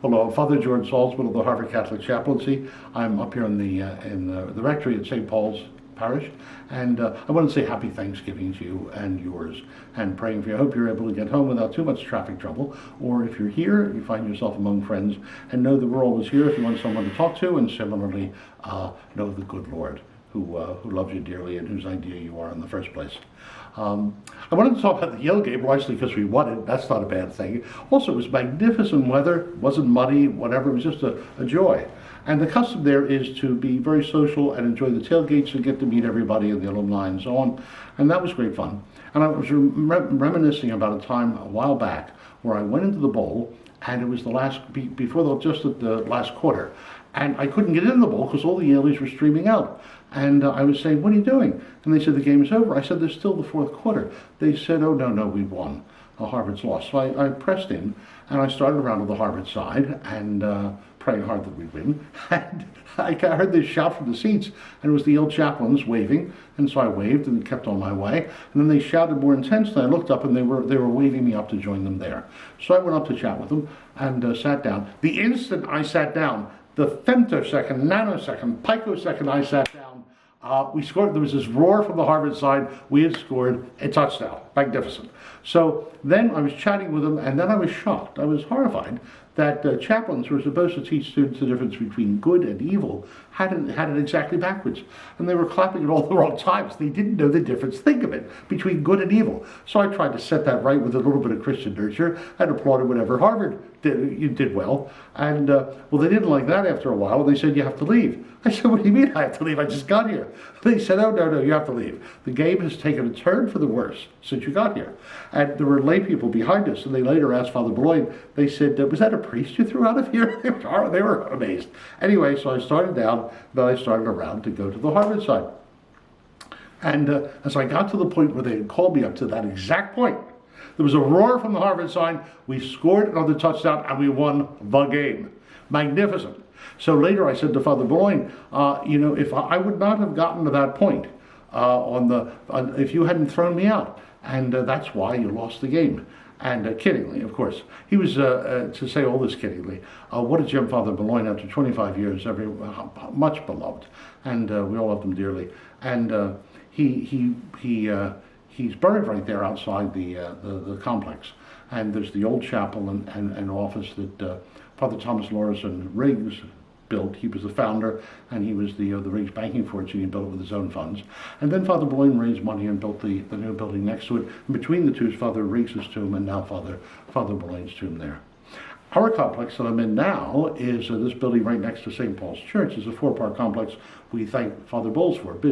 Hello, I'm Father George Salzman of the Harvard Catholic Chaplaincy. I'm up here in the rectory at St. Paul's Parish, and I want to say happy Thanksgiving to you and yours, and praying for you. I hope you're able to get home without too much traffic trouble, or if you're here, you find yourself among friends, and know that we're always here if you want someone to talk to, and similarly know the good Lord who loves you dearly and whose idea you are in the first place. I wanted to talk about the Yale game, largely because we won it. That's not a bad thing. Also, it was magnificent weather. It wasn't muddy, whatever. It was just a joy. And the custom there is to be very social and enjoy the tailgates and get to meet everybody and the alumni and so on. And that was great fun. And I was reminiscing about a time a while back where I went into the bowl, and it was just at the last quarter. And I couldn't get in the bowl because all the Yaleys were streaming out. And I was saying, what are you doing? And they said, the game's over. I said, there's still the fourth quarter. They said, oh, no, we've won. Harvard's lost. So I pressed in, and I started around to the Harvard side, and praying hard that we'd win. And I heard this shout from the seats, and it was the Yale chaplains waving. And so I waved and kept on my way. And then they shouted more intensely. I looked up, and they were waving me up to join them there. So I went up to chat with them and sat down. The instant I sat down, the femtosecond, nanosecond, picosecond I sat down, we scored. There was this roar from the Harvard side. We had scored a touchdown. Magnificent. So then I was chatting with them, and then I was shocked. I was horrified that chaplains who were supposed to teach students the difference between good and evil had it exactly backwards. And they were clapping at all the wrong times. They didn't know the difference, think of it, between good and evil. So I tried to set that right with a little bit of Christian nurture and applauded whatever Harvard did. You did well. And well, they didn't like that after a while, and they said, you have to leave. I said, what do you mean I have to leave? I just got here. They said, oh, no, you have to leave. The game has taken a turn for the worse since you got here. And there were lay people behind us, and they later asked Father Beloin, they said, was that a priest you threw out of here? They were amazed. Anyway, so I started down, then I started around to go to the Harvard side. And as I got to the point where they had called me up to that exact point, there was a roar from the Harvard side. We scored another touchdown, and we won the game. Magnificent. So later I said to Father Beloin, if I would not have gotten to that point if you hadn't thrown me out, and that's why you lost the game. And kiddingly, of course, he was, to say all this kiddingly, what a gem Father Beloin, after 25 years, much beloved, and we all love him dearly. And he's buried right there outside the complex. And there's the old chapel and office that Father Thomas Lawrison Riggs built. He was the founder, and he was the Riggs banking fortune. He built it with his own funds. And then Father Beloin raised money and built the new building next to it. And between the two is Father Riggs' tomb, and now Father Beloin's tomb there. Our complex that I'm in now is this building right next to St. Paul's Church. It's a 4-part complex. We thank Father Bowles for it.